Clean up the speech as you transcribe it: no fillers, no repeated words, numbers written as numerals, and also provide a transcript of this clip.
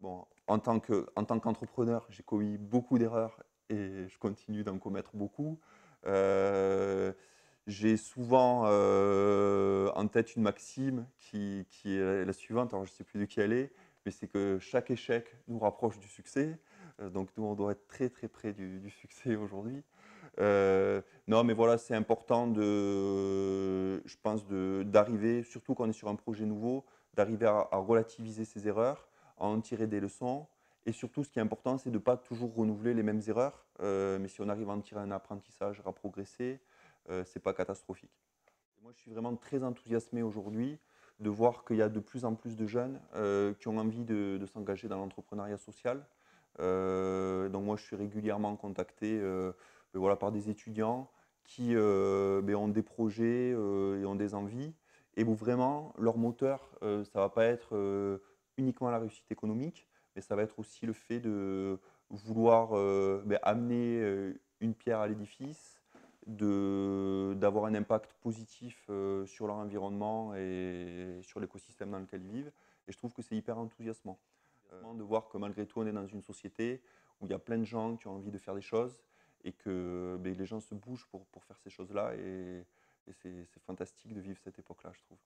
Bon, en tant qu'entrepreneur, j'ai commis beaucoup d'erreurs et je continue d'en commettre beaucoup. Heu, j'ai souvent, en tête une maxime qui est la suivante, alors je ne sais plus de qui elle est, mais c'est que chaque échec nous rapproche du succès. Donc nous, on doit être très, très près du succès aujourd'hui. Non, mais voilà, c'est important je pense d'arriver, surtout quand on est sur un projet nouveau, d'arriver à relativiser ses erreurs, à en tirer des leçons. Et surtout, ce qui est important, c'est de ne pas toujours renouveler les mêmes erreurs. Mais si on arrive à en tirer un apprentissage, à progresser, c'est pas catastrophique. Moi, je suis vraiment très enthousiasmé aujourd'hui de voir qu'il y a de plus en plus de jeunes qui ont envie de s'engager dans l'entrepreneuriat social. Donc moi, je suis régulièrement contacté voilà, par des étudiants qui ont des projets et ont des envies, et où vraiment leur moteur, ça ne va pas être uniquement la réussite économique, mais ça va être aussi le fait de vouloir amener une pierre à l'édifice, d'avoir un impact positif sur leur environnement et sur l'écosystème dans lequel ils vivent. Et je trouve que c'est hyper enthousiasmant de voir que malgré tout, on est dans une société où il y a plein de gens qui ont envie de faire des choses et que les gens se bougent pour faire ces choses-là. Et c'est fantastique de vivre cette époque-là, je trouve.